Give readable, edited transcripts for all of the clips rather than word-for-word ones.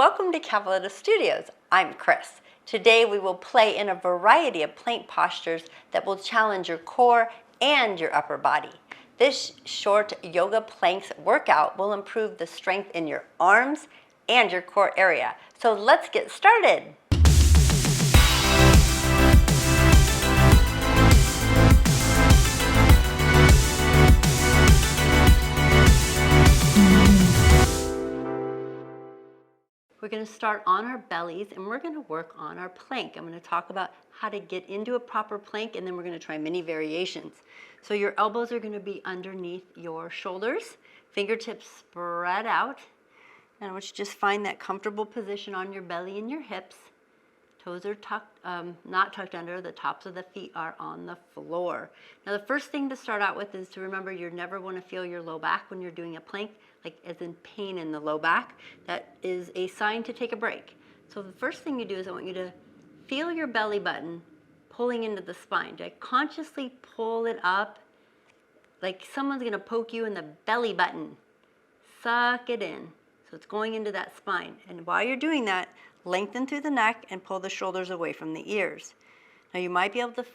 Welcome to Cavaletto Studios. I'm Chris. Today we will play in a variety of plank postures that will challenge your core and your upper body. This short yoga planks workout will improve the strength in your arms and your core area. So let's get started. We're going to start on our bellies and we're going to work on our plank. I'm going to talk about how to get into a proper plank and then we're going to try many variations. So your elbows are going to be underneath your shoulders, fingertips spread out. And I want you to just find that comfortable position on your belly and your hips. Toes are tucked, not tucked under, the tops of the feet are on the floor. Now the first thing to start out with is to remember you never want to feel your low back when you're doing a plank, like as in pain in the low back. That is a sign to take a break. So the first thing you do is I want you to feel your belly button pulling into the spine. Like consciously pull it up, like someone's going to poke you in the belly button. Suck it in. So it's going into that spine. And while you're doing that, lengthen through the neck and pull the shoulders away from the ears. Now you might be able to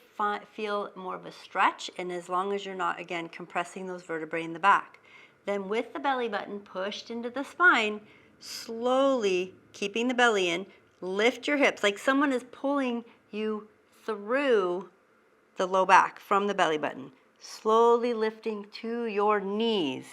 feel more of a stretch, and as long as you're not, again, compressing those vertebrae in the back. Then with the belly button pushed into the spine, slowly, keeping the belly in, lift your hips like someone is pulling you through the low back from the belly button. Slowly lifting to your knees.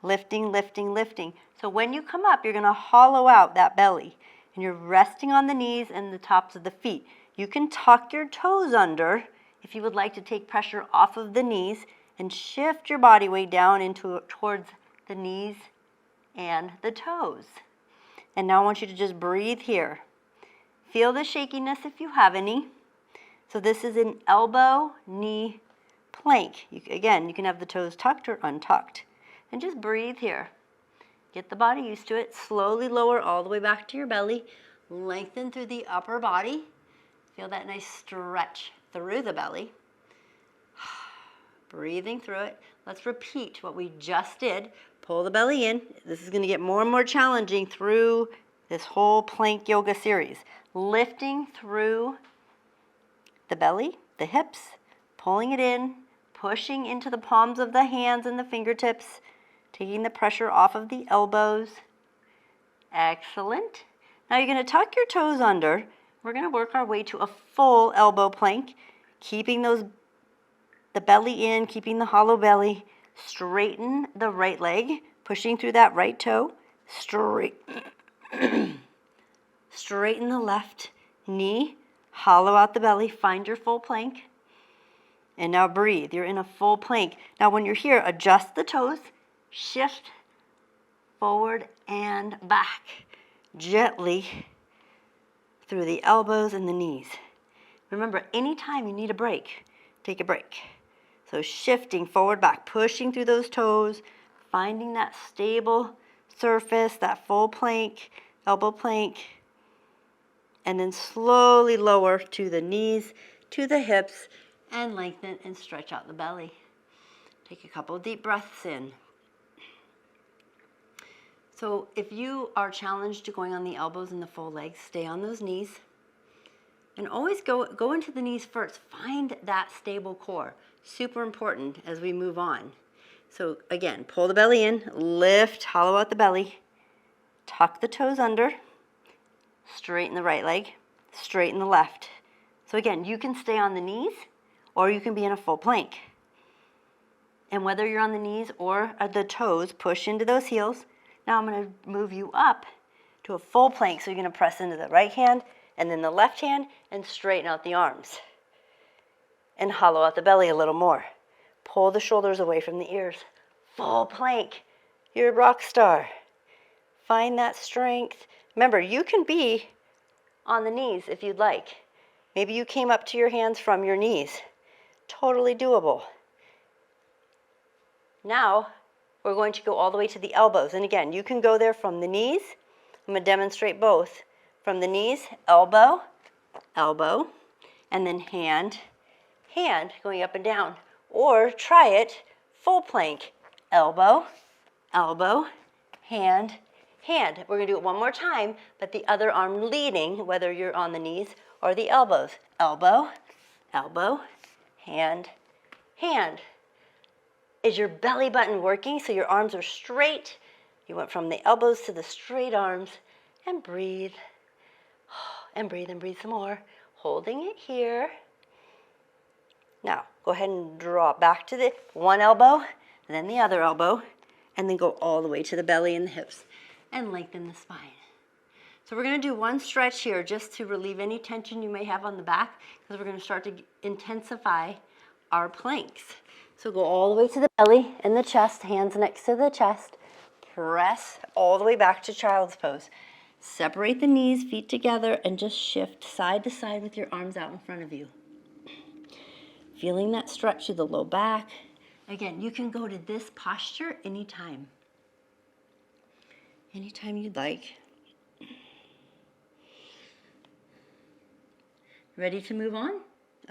Lifting, lifting, lifting. So when you come up, you're going to hollow out that belly. And you're resting on the knees and the tops of the feet. You can tuck your toes under if you would like to take pressure off of the knees and shift your body weight down towards the knees and the toes. And now I want you to just breathe here. Feel the shakiness if you have any. So this is an elbow, knee plank. Again, you can have the toes tucked or untucked. And just breathe here. Get the body used to it. Slowly lower all the way back to your belly. Lengthen through the upper body. Feel that nice stretch through the belly. Breathing through it. Let's repeat what we just did. Pull the belly in. This is going to get more and more challenging through this whole plank yoga series. Lifting through the belly, the hips, pulling it in, pushing into the palms of the hands and the fingertips, taking the pressure off of the elbows. Excellent. Now you're going to tuck your toes under. We're going to work our way to a full elbow plank, keeping the belly in, keeping the hollow belly. Straighten the right leg, pushing through that right toe. Straighten the left knee, hollow out the belly, find your full plank. And now breathe. You're in a full plank. Now when you're here, adjust the toes. Shift forward and back gently through the elbows and the knees. Remember, anytime you need a break, take a break. So shifting forward, back, pushing through those toes, finding that stable surface, that full plank, elbow plank, and then slowly lower to the knees, to the hips, and lengthen and stretch out the belly. Take a couple of deep breaths in. So if you are challenged to going on the elbows and the full legs, stay on those knees. And always go into the knees first. Find that stable core. Super important as we move on. So again, pull the belly in, lift, hollow out the belly, tuck the toes under, straighten the right leg, straighten the left. So again, you can stay on the knees or you can be in a full plank. And whether you're on the knees or the toes, push into those heels. Now I'm going to move you up to a full plank. So you're going to press into the right hand and then the left hand and straighten out the arms. And hollow out the belly a little more. Pull the shoulders away from the ears. Full plank. You're a rock star. Find that strength. Remember, you can be on the knees if you'd like. Maybe you came up to your hands from your knees. Totally doable. Now, we're going to go all the way to the elbows. And again, you can go there from the knees. I'm going to demonstrate both. From the knees, elbow, elbow, and then hand, hand, going up and down. Or try it, full plank. Elbow, elbow, hand, hand. We're gonna do it one more time, but the other arm leading, whether you're on the knees or the elbows. Elbow, elbow, hand, hand. Is your belly button working so your arms are straight? You went from the elbows to the straight arms, and breathe. And breathe some more. Holding it here. Now, go ahead and draw back to the one elbow, and then the other elbow, and then go all the way to the belly and the hips, and lengthen the spine. So we're gonna do one stretch here just to relieve any tension you may have on the back, because we're gonna start to intensify our planks. So go all the way to the belly and the chest, hands next to the chest. Press all the way back to child's pose. Separate the knees, feet together, and just shift side to side with your arms out in front of you. Feeling that stretch through the low back. Again, you can go to this posture anytime. Anytime you'd like. Ready to move on?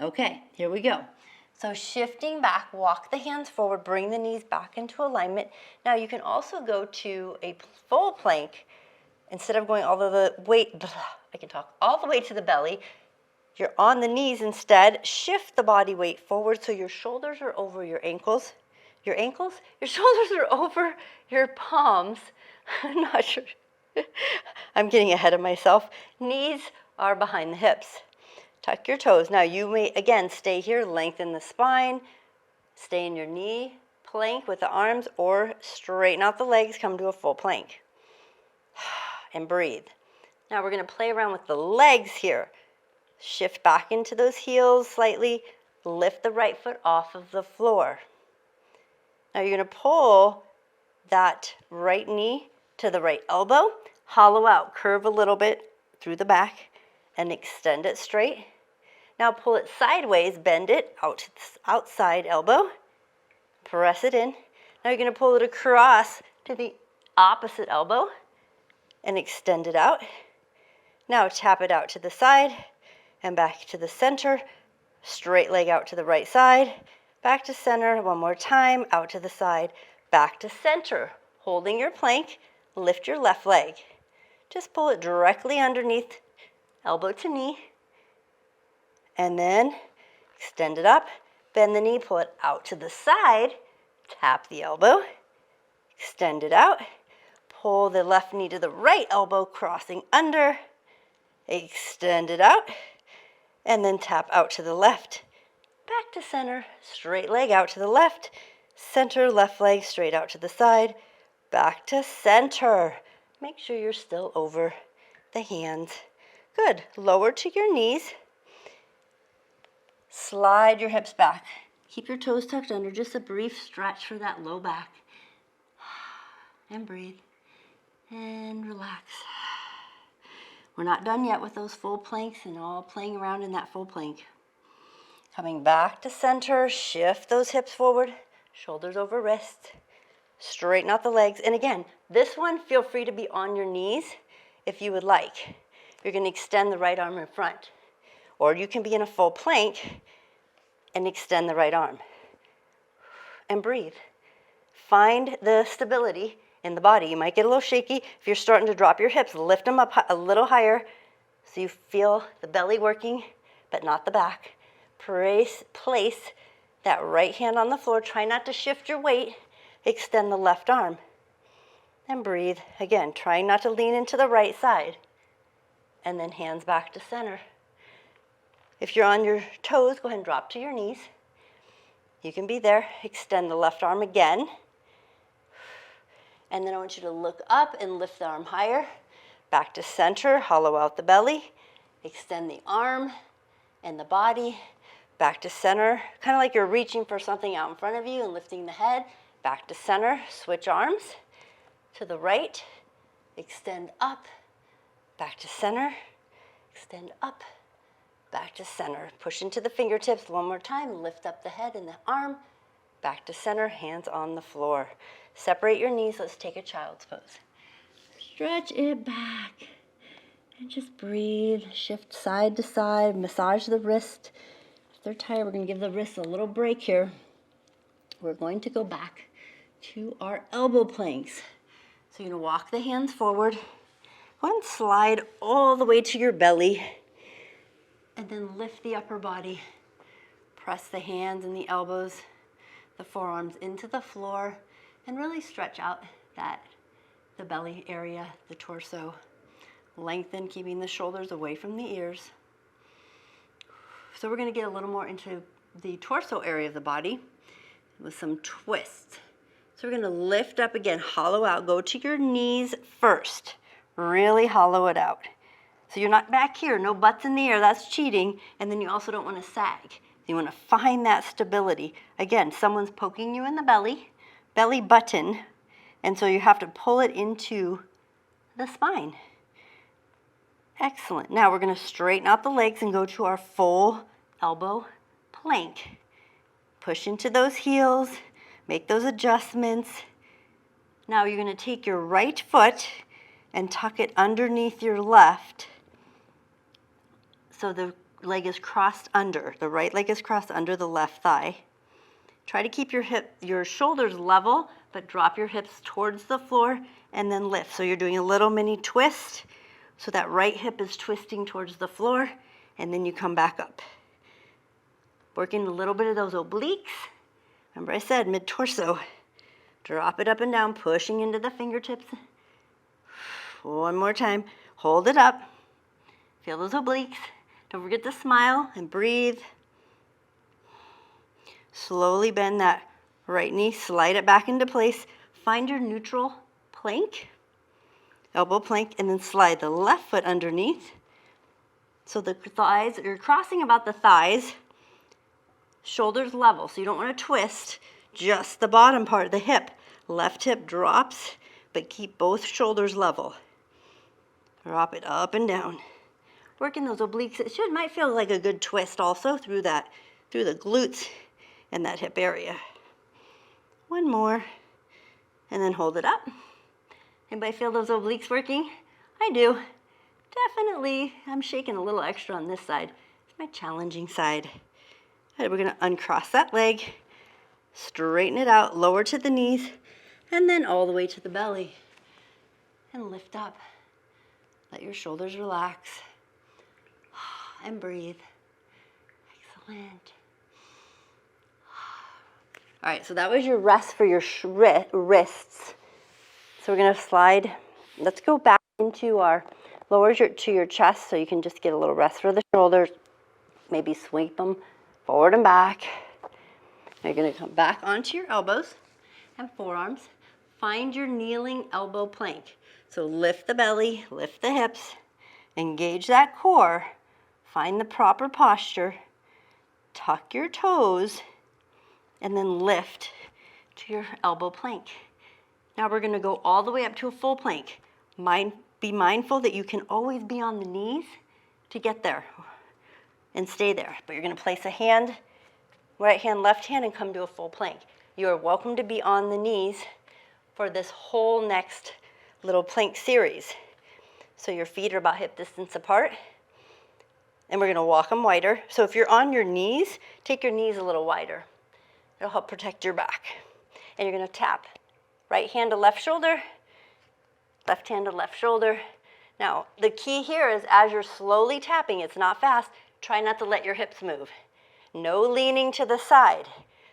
Okay, here we go. So shifting back, walk the hands forward, bring the knees back into alignment. Now you can also go to a full plank. Instead of going all the way, all the way to the belly, you're on the knees instead. Shift the body weight forward so your shoulders are over your ankles. Your shoulders are over your palms. I'm not sure. I'm getting ahead of myself. Knees are behind the hips. Tuck your toes. Now you may, again, stay here, lengthen the spine, stay in your knee plank with the arms, or straighten out the legs, come to a full plank. And breathe. Now we're going to play around with the legs here. Shift back into those heels slightly. Lift the right foot off of the floor. Now you're going to pull that right knee to the right elbow. Hollow out. Curve a little bit through the back and extend it straight. Now pull it sideways. Bend it out to the outside elbow. Press it in. Now you're going to pull it across to the opposite elbow and extend it out. Now tap it out to the side and back to the center. Straight leg out to the right side, back to center. One more time, out to the side, back to center. Holding your plank, lift your left leg. Just pull it directly underneath, elbow to knee, and then extend it up. Bend the knee, pull it out to the side, tap the elbow, extend it out. Pull the left knee to the right elbow, crossing under, extend it out, and then tap out to the left. Back to center, straight leg out to the left, center, left leg straight out to the side, back to center. Make sure you're still over the hands. Good. Lower to your knees. Slide your hips back. Keep your toes tucked under, just a brief stretch for that low back. And breathe. And relax. We're not done yet with those full planks and all playing around in that full plank. Coming back to center, shift those hips forward, shoulders over wrists, straighten out the legs. And again, this one, feel free to be on your knees if you would like. You're going to extend the right arm in front. Or you can be in a full plank and extend the right arm. And breathe. Find the stability in the body. You might get a little shaky. If you're starting to drop your hips, lift them up a little higher so you feel the belly working, but not the back. Place that right hand on the floor. Try not to shift your weight. Extend the left arm. And breathe. Again, trying not to lean into the right side. And then hands back to center. If you're on your toes, go ahead and drop to your knees. You can be there. Extend the left arm again. And then I want you to look up and lift the arm higher. Back to center, hollow out the belly. Extend the arm and the body. Back to center, kind of like you're reaching for something out in front of you and lifting the head. Back to center, switch arms to the right. Extend up, back to center. Extend up, back to center. Push into the fingertips one more time. Lift up the head and the arm. Back to center, hands on the floor. Separate your knees. Let's take a child's pose. Stretch it back and just breathe. Shift side to side. Massage the wrist. If they're tired, we're going to give the wrists a little break here. We're going to go back to our elbow planks. So So you're gonna walk the hands forward. Go ahead and slide all the way to your belly. And then lift the upper body. Press the hands and the elbows, the forearms into the floor, and really stretch out the belly area, the torso. Lengthen, keeping the shoulders away from the ears. So we're gonna get a little more into the torso area of the body with some twists. So we're gonna lift up again, hollow out, go to your knees first. Really hollow it out. So you're not back here, no butts in the air, that's cheating. And then you also don't wanna sag. You wanna find that stability. Again, someone's poking you in the belly button, and so you have to pull it into the spine. Excellent. Now we're gonna straighten out the legs and go to our full elbow plank. Push into those heels, make those adjustments. Now you're gonna take your right foot and tuck it underneath your left so the leg is crossed under. The right leg is crossed under the left thigh. Try to keep your shoulders level, but drop your hips towards the floor and then lift. So you're doing a little mini twist. So that right hip is twisting towards the floor, and then you come back up. Working a little bit of those obliques. Remember I said mid-torso. Drop it up and down, pushing into the fingertips. One more time. Hold it up. Feel those obliques. Don't forget to smile and breathe. Slowly bend that right knee, slide it back into place. Find your neutral plank, elbow plank, and then slide the left foot underneath. So the thighs, you're crossing about the thighs, shoulders level, so you don't want to twist, just the bottom part of the hip. Left hip drops, but keep both shoulders level. Drop it up and down. Working those obliques, might feel like a good twist also through the glutes and that hip area. One more, and then hold it up. Anybody feel those obliques working? I do. Definitely. I'm shaking a little extra on this side. It's my challenging side. All right, we're gonna uncross that leg, straighten it out, lower to the knees, and then all the way to the belly. And lift up. Let your shoulders relax. And breathe. Excellent. All right, so that was your rest for your wrists. So we're gonna slide. Let's go back into our lower to your chest so you can just get a little rest for the shoulders. Maybe sweep them forward and back. You're gonna come back onto your elbows and forearms. Find your kneeling elbow plank. So lift the belly, lift the hips, engage that core. Find the proper posture, tuck your toes, and then lift to your elbow plank. Now we're gonna go all the way up to a full plank. Be mindful that you can always be on the knees to get there and stay there. But you're gonna place a hand, right hand, left hand, and come to a full plank. You are welcome to be on the knees for this whole next little plank series. So your feet are about hip distance apart. And we're gonna walk them wider. So if you're on your knees, take your knees a little wider. It'll help protect your back. And you're gonna tap right hand to left shoulder, left hand to left shoulder. Now, the key here is as you're slowly tapping, it's not fast, try not to let your hips move. No leaning to the side.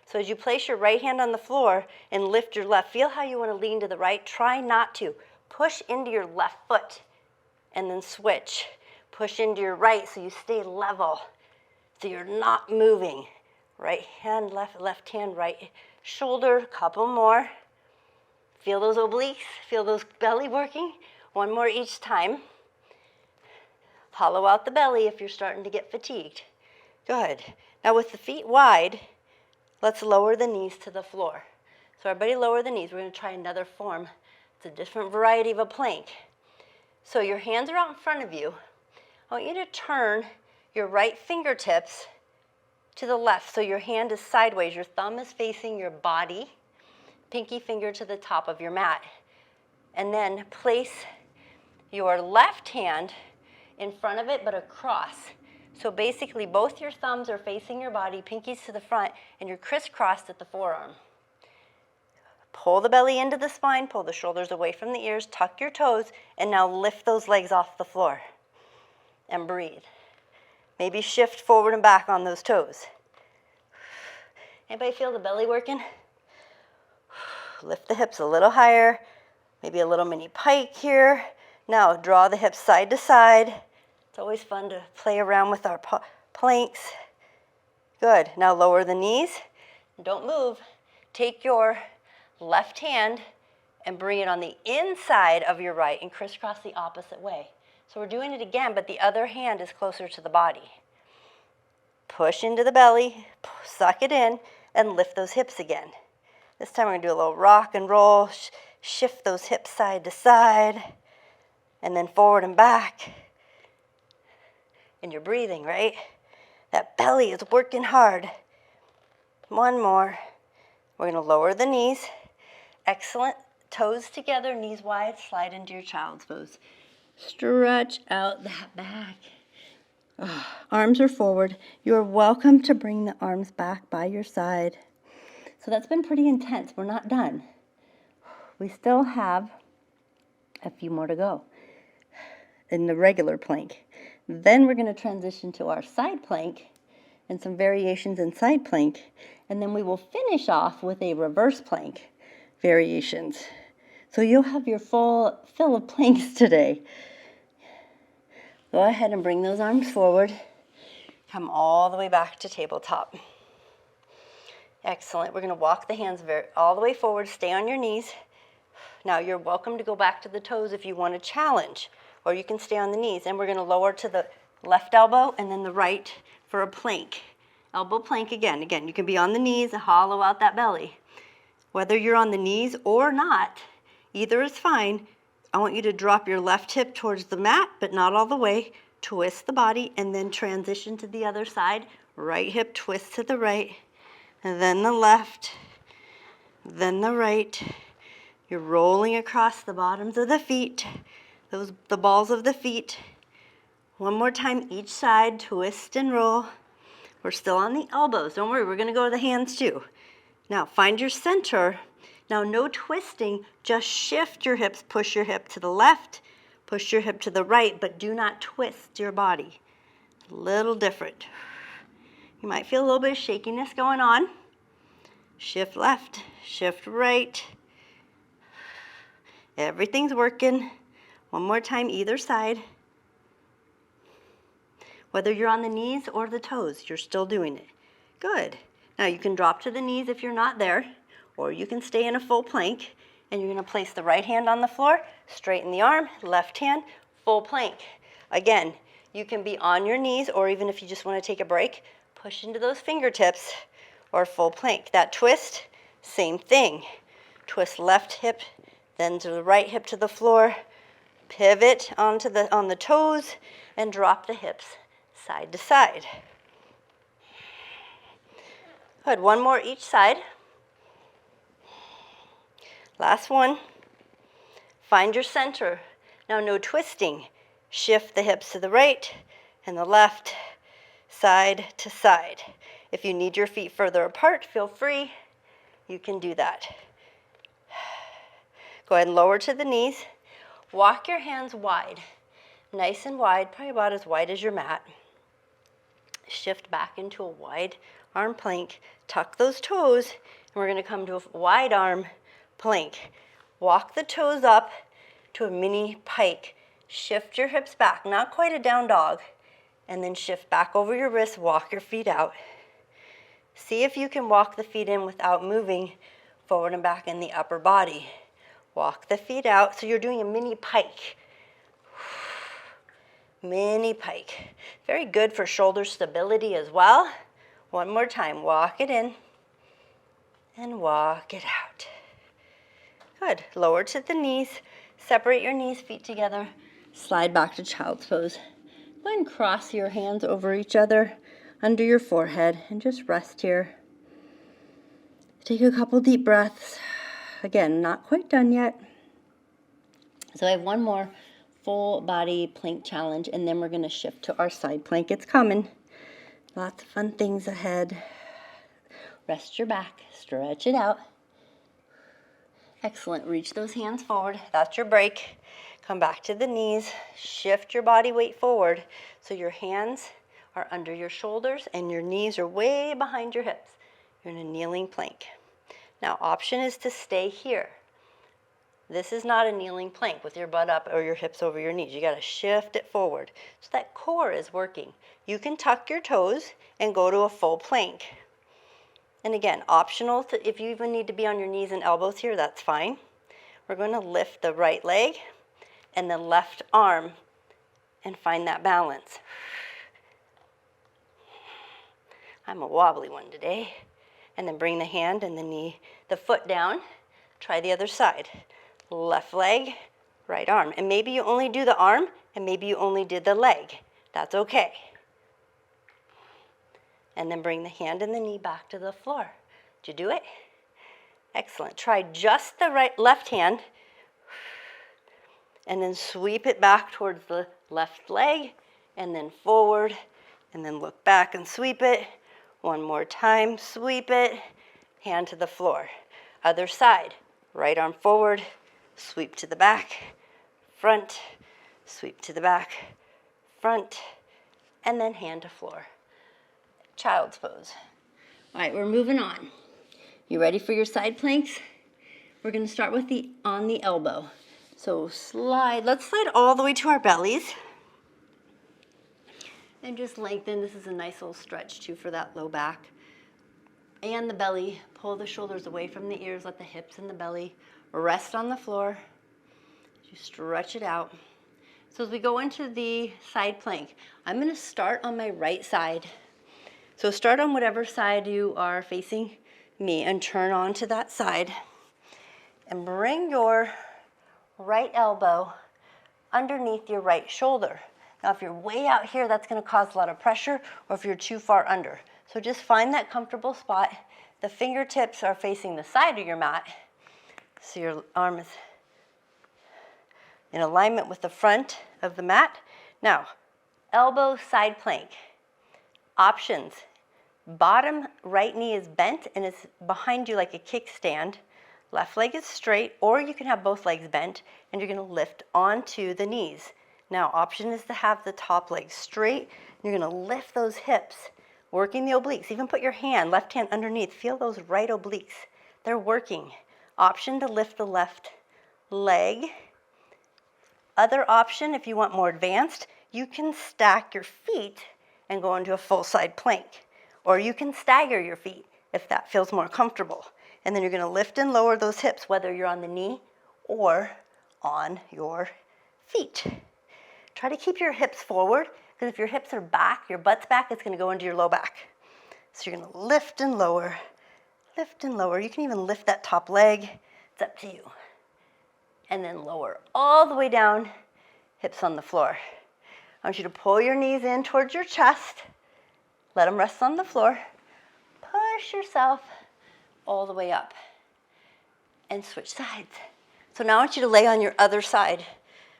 So as you place your right hand on the floor and lift your left, feel how you wanna lean to the right, try not to. Push into your left foot and then switch. Push into your right so you stay level, so you're not moving. Right hand, left hand, right shoulder, couple more. Feel those obliques, feel those belly working. One more each time. Hollow out the belly if you're starting to get fatigued. Good. Now with the feet wide, let's lower the knees to the floor. So everybody lower the knees. We're gonna try another form. It's a different variety of a plank. So your hands are out in front of you. I want you to turn your right fingertips to the left. So your hand is sideways. Your thumb is facing your body. Pinky finger to the top of your mat. And then place your left hand in front of it, but across. So basically both your thumbs are facing your body, pinkies to the front, and you're crisscrossed at the forearm. Pull the belly into the spine, pull the shoulders away from the ears, tuck your toes, and now lift those legs off the floor and breathe. Maybe shift forward and back on those toes. Anybody feel the belly working? Lift the hips a little higher, maybe a little mini pike here. Now draw the hips side to side. It's always fun to play around with our planks. Good. Now lower the knees. Don't move. Take your left hand and bring it on the inside of your right and crisscross the opposite way. So we're doing it again, but the other hand is closer to the body. Push into the belly, suck it in, and lift those hips again. This time we're going to do a little rock and roll, shift those hips side to side, and then forward and back. And you're breathing, right? That belly is working hard. One more. We're going to lower the knees. Excellent. Toes together, knees wide, slide into your child's pose. Stretch out that back. Arms are forward. You are welcome to bring the arms back by your side. So that's been pretty intense. We're not done. We still have a few more to go in the regular plank. Then we're going to transition to our side plank and some variations in side plank. And then we will finish off with a reverse plank variations. So you'll have your full fill of planks today. Go ahead and bring those arms forward. Come all the way back to tabletop. Excellent. We're going to walk the hands all the way forward. Stay on your knees. Now you're welcome to go back to the toes if you want to challenge, or you can stay on the knees. And we're going to lower to the left elbow and then the right for a plank. Elbow plank again. Again, you can be on the knees and hollow out that belly. Whether you're on the knees or not, either is fine. I want you to drop your left hip towards the mat, but not all the way. Twist the body and then transition to the other side. Right hip twist to the right, and then the left, then the right. You're rolling across the bottoms of the feet, the balls of the feet. One more time each side, twist and roll. We're still on the elbows. Don't worry, we're going to go to the hands too. Now find your center. Now no twisting, just shift your hips, push your hip to the left, push your hip to the right, but do not twist your body. A little different. You might feel a little bit of shakiness going on. Shift left, shift right. Everything's working. One more time either side. Whether you're on the knees or the toes, you're still doing it. Good. Now you can drop to the knees if you're not there, or you can stay in a full plank, and you're going to place the right hand on the floor, straighten the arm, left hand, full plank. Again, you can be on your knees, or even if you just want to take a break, push into those fingertips, or full plank. That twist, same thing. Twist left hip, then to the right hip to the floor, pivot on the toes, and drop the hips side to side. Good, one more each side. Last one. Find your center. Now no twisting. Shift the hips to the right and the left, side to side. If you need your feet further apart, feel free. You can do that. Go ahead and lower to the knees. Walk your hands wide. Nice and wide, probably about as wide as your mat. Shift back into a wide arm plank. Tuck those toes, and we're going to come to a wide arm plank. Walk the toes up to a mini pike. Shift your hips back, not quite a down dog, and then shift back over your wrists, walk your feet out. See if you can walk the feet in without moving forward and back in the upper body. Walk the feet out, so you're doing a mini pike. Mini pike. Very good for shoulder stability as well. One more time, walk it in and walk it out. Good, lower to the knees, separate your knees, feet together, slide back to child's pose. Go ahead and cross your hands over each other under your forehead and just rest here. Take a couple deep breaths. Again, not quite done yet. So I have one more full body plank challenge, and then we're going to shift to our side plank. It's coming. Lots of fun things ahead. Rest your back, stretch it out. Excellent. Reach those hands forward. That's your break. Come back to the knees. Shift your body weight forward so your hands are under your shoulders and your knees are way behind your hips. You're in a kneeling plank. Now, option is to stay here. This is not a kneeling plank with your butt up or your hips over your knees. You got to shift it forward so that core is working. You can tuck your toes and go to a full plank. And again, optional, if you even need to be on your knees and elbows here, that's fine. We're going to lift the right leg and the left arm and find that balance. I'm a wobbly one today. And then bring the hand and the knee, the foot down. Try the other side. Left leg, right arm. And maybe you only do the arm, and maybe you only did the leg. That's okay. And then bring the hand and the knee back to the floor. Did you do it? Excellent. Try just the left hand, and then sweep it back towards the left leg, and then forward, and then look back and sweep it. One more time, sweep it, hand to the floor. Other side, right arm forward, sweep to the back, front, sweep to the back, front, and then hand to floor. Child's pose. All right, we're moving on. You ready for your side planks? We're going to start with on the elbow. So let's slide all the way to our bellies. And just lengthen. This is a nice little stretch too for that low back. And the belly. Pull the shoulders away from the ears. Let the hips and the belly rest on the floor. You stretch it out. So as we go into the side plank, I'm going to start on my right side. So start on whatever side you are facing me and turn on to that side. And bring your right elbow underneath your right shoulder. Now, if you're way out here, that's going to cause a lot of pressure, or if you're too far under. So just find that comfortable spot. The fingertips are facing the side of your mat, so your arm is in alignment with the front of the mat. Now, elbow side plank. Options. Bottom right knee is bent and it's behind you like a kickstand. Left leg is straight, or you can have both legs bent, and you're going to lift onto the knees. Now, option is to have the top leg straight. You're going to lift those hips, working the obliques. Even put your hand, left hand underneath. Feel those right obliques. They're working. Option to lift the left leg. Other option, if you want more advanced, you can stack your feet and go into a full side plank. Or you can stagger your feet if that feels more comfortable. And then you're going to lift and lower those hips, whether you're on the knee or on your feet. Try to keep your hips forward, because if your hips are back, your butt's back, it's going to go into your low back. So you're going to lift and lower, lift and lower. You can even lift that top leg. It's up to you. And then lower all the way down, hips on the floor. I want you to pull your knees in towards your chest. Let them rest on the floor. Push yourself all the way up. And switch sides. So now I want you to lay on your other side,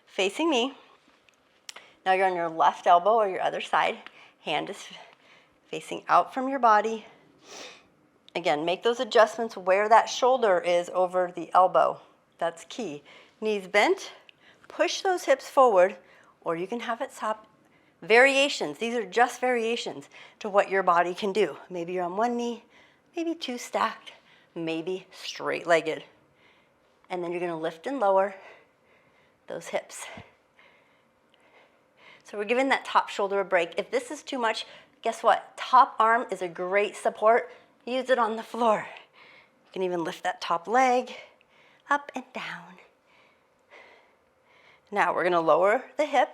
facing me. Now you're on your left elbow or your other side. Hand is facing out from your body. Again, make those adjustments where that shoulder is over the elbow. That's key. Knees bent. Push those hips forward, or you can have it stop. Variations. These are just variations to what your body can do. Maybe you're on one knee, maybe two stacked, maybe straight-legged. And then you're going to lift and lower those hips. So we're giving that top shoulder a break. If this is too much, guess what? Top arm is a great support. Use it on the floor. You can even lift that top leg up and down. Now we're going to lower the hip.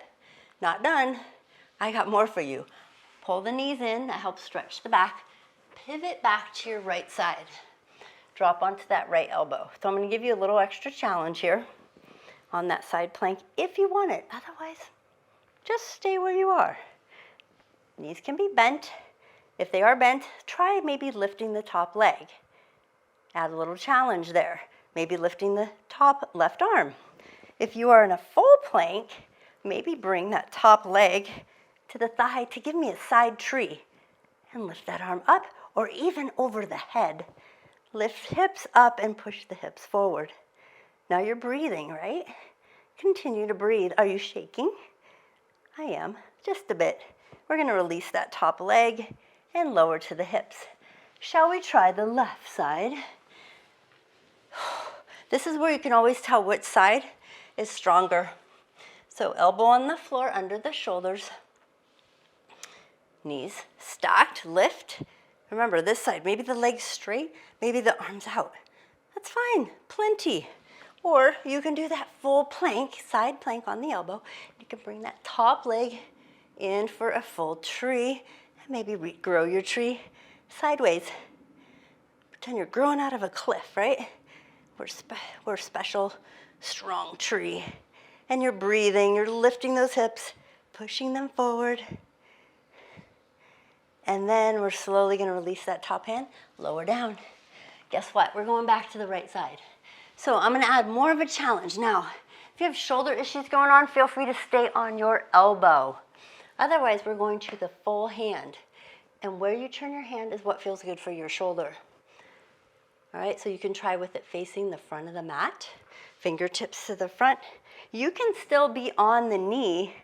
Not done. I got more for you. Pull the knees in. That helps stretch the back. Pivot back to your right side. Drop onto that right elbow. So I'm going to give you a little extra challenge here on that side plank if you want it. Otherwise, just stay where you are. Knees can be bent. If they are bent, try maybe lifting the top leg. Add a little challenge there. Maybe lifting the top left arm. If you are in a full plank, maybe bring that top leg to the thigh to give me a side tree. And lift that arm up, or even over the head. Lift hips up and push the hips forward. Now you're breathing, right? Continue to breathe. Are you shaking? I am, just a bit. We're going to release that top leg and lower to the hips. Shall we try the left side? This is where you can always tell which side is stronger. So elbow on the floor, under the shoulders. Knees stacked, lift. Remember this side, maybe the legs straight, maybe the arms out. That's fine, plenty. Or you can do that full plank, side plank on the elbow. You can bring that top leg in for a full tree, and maybe grow your tree sideways. Pretend you're growing out of a cliff, right? We're special, strong tree. And you're breathing, you're lifting those hips, pushing them forward. And then we're slowly gonna release that top hand, lower down. Guess what? We're going back to the right side. So I'm gonna add more of a challenge. Now, if you have shoulder issues going on, feel free to stay on your elbow. Otherwise, we're going to the full hand. And where you turn your hand is what feels good for your shoulder. All right, so you can try with it facing the front of the mat, fingertips to the front. You can still be on the knee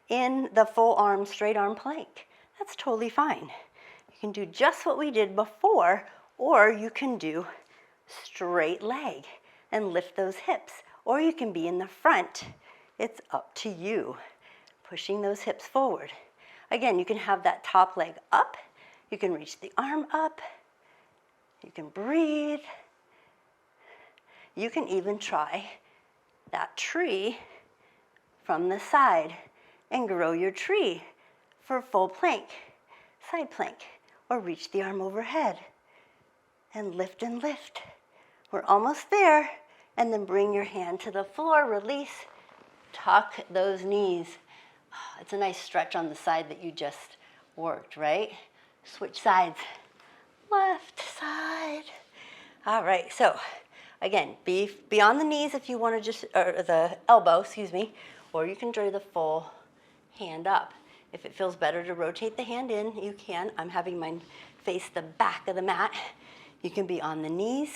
in the full arm, straight arm plank. That's totally fine. You can do just what we did before, or you can do straight leg and lift those hips, or you can be in the front. It's up to you, pushing those hips forward. Again, you can have that top leg up, you can reach the arm up, you can breathe. You can even try that tree from the side and grow your tree for full plank, side plank, or reach the arm overhead and lift and lift. We're almost there, and then bring your hand to the floor, release, tuck those knees. It's a nice stretch on the side that you just worked, right? Switch sides, left side. All right, so again, be on the knees if you want to just, or the elbow, excuse me, or you can draw the full hand up. If it feels better to rotate the hand in, you can. I'm having mine face the back of the mat. You can be on the knees.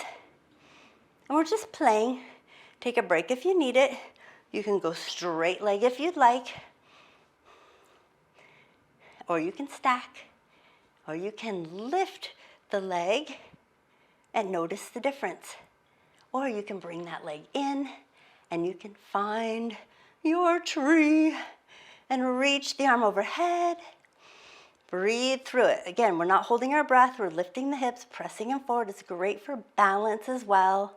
And we're just playing. Take a break if you need it. You can go straight leg if you'd like. Or you can stack. Or you can lift the leg and notice the difference. Or you can bring that leg in and you can find your tree and reach the arm overhead. Breathe through it. Again, we're not holding our breath. We're lifting the hips, pressing them forward. It's great for balance as well.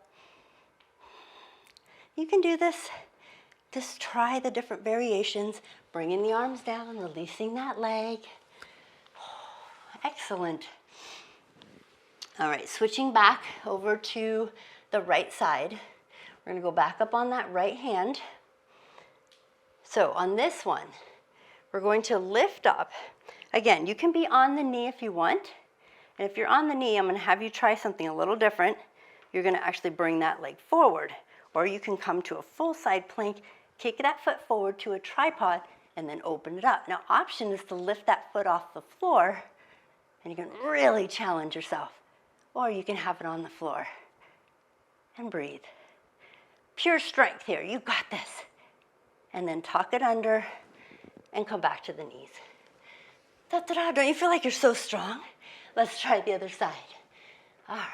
You can do this. Just try the different variations. Bringing the arms down, releasing that leg. Excellent. All right, switching back over to the right side. We're gonna go back up on that right hand. So on this one, we're going to lift up. Again, you can be on the knee if you want. And if you're on the knee, I'm gonna have you try something a little different. You're gonna actually bring that leg forward, or you can come to a full side plank, kick that foot forward to a tripod, and then open it up. Now, option is to lift that foot off the floor, and you can really challenge yourself. Or you can have it on the floor and breathe. Pure strength here, you got this. And then tuck it under and come back to the knees. Da-da-da, don't you feel like you're so strong? Let's try the other side. All right.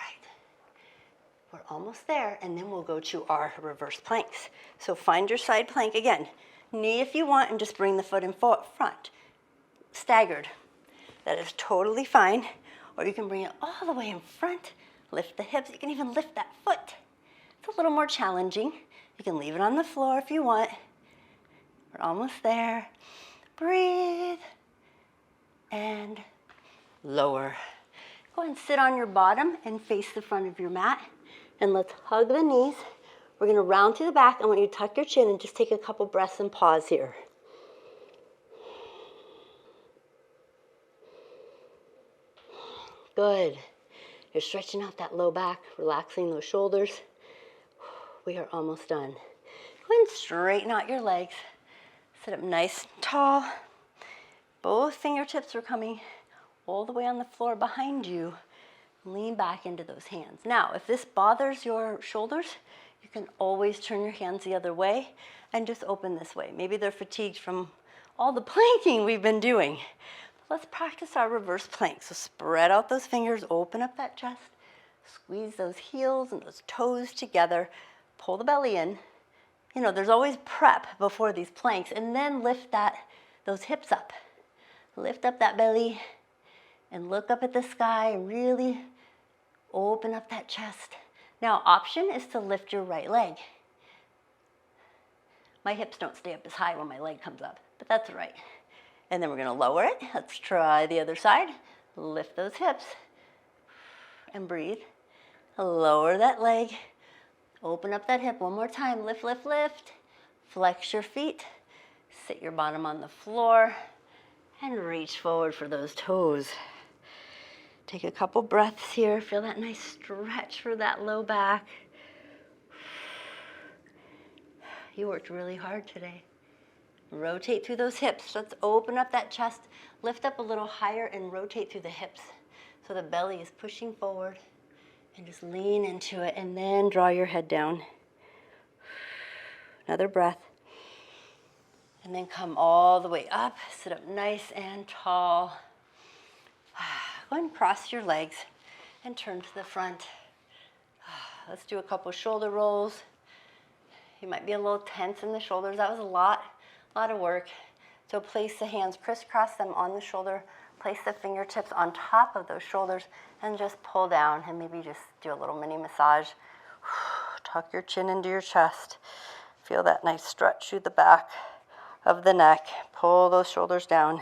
We're almost there, and then we'll go to our reverse planks. So find your side plank again. Knee if you want, and just bring the foot in front. Staggered. That is totally fine. Or you can bring it all the way in front. Lift the hips. You can even lift that foot. It's a little more challenging. You can leave it on the floor if you want. We're almost there. Breathe. And lower. Go ahead and sit on your bottom and face the front of your mat. And let's hug the knees. We're gonna round to the back. I want you to tuck your chin and just take a couple breaths and pause here. Good. You're stretching out that low back, relaxing those shoulders. We are almost done. Go ahead and straighten out your legs. Sit up nice and tall. Both fingertips are coming all the way on the floor behind you. Lean back into those hands. Now, if this bothers your shoulders, You can always turn your hands the other way and just open this way. Maybe they're fatigued from all the planking we've been doing. Let's practice our reverse plank. So spread out those fingers, open up that chest, squeeze those heels and those toes together, pull the belly in. You know, there's always prep before these planks, and then lift those hips up. Lift up that belly and look up at the sky and really open up that chest. Now, option is to lift your right leg. My hips don't stay up as high when my leg comes up, but that's all right. And then we're gonna lower it. Let's try the other side. Lift those hips and breathe. Lower that leg. Open up that hip one more time. Lift, lift, lift. Flex your feet. Sit your bottom on the floor and reach forward for those toes. Take a couple breaths here. Feel that nice stretch for that low back. You worked really hard today. Rotate through those hips. Let's open up that chest. Lift up a little higher and rotate through the hips. So the belly is pushing forward. And just lean into it and then draw your head down. Another breath. And then come all the way up. Sit up nice and tall. Go ahead and cross your legs and turn to the front. Let's do a couple shoulder rolls. You might be a little tense in the shoulders. That was a lot of work. So place the hands, crisscross them on the shoulder. Place the fingertips on top of those shoulders and just pull down and maybe just do a little mini massage. Tuck your chin into your chest. Feel that nice stretch through the back of the neck. Pull those shoulders down.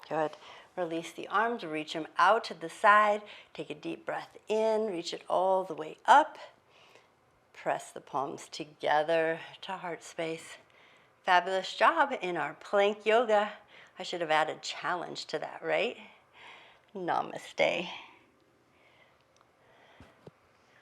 Good. Release the arms, reach them out to the side. Take a deep breath in, reach it all the way up. Press the palms together to heart space. Fabulous job in our plank yoga. I should have added challenge to that, right? Namaste.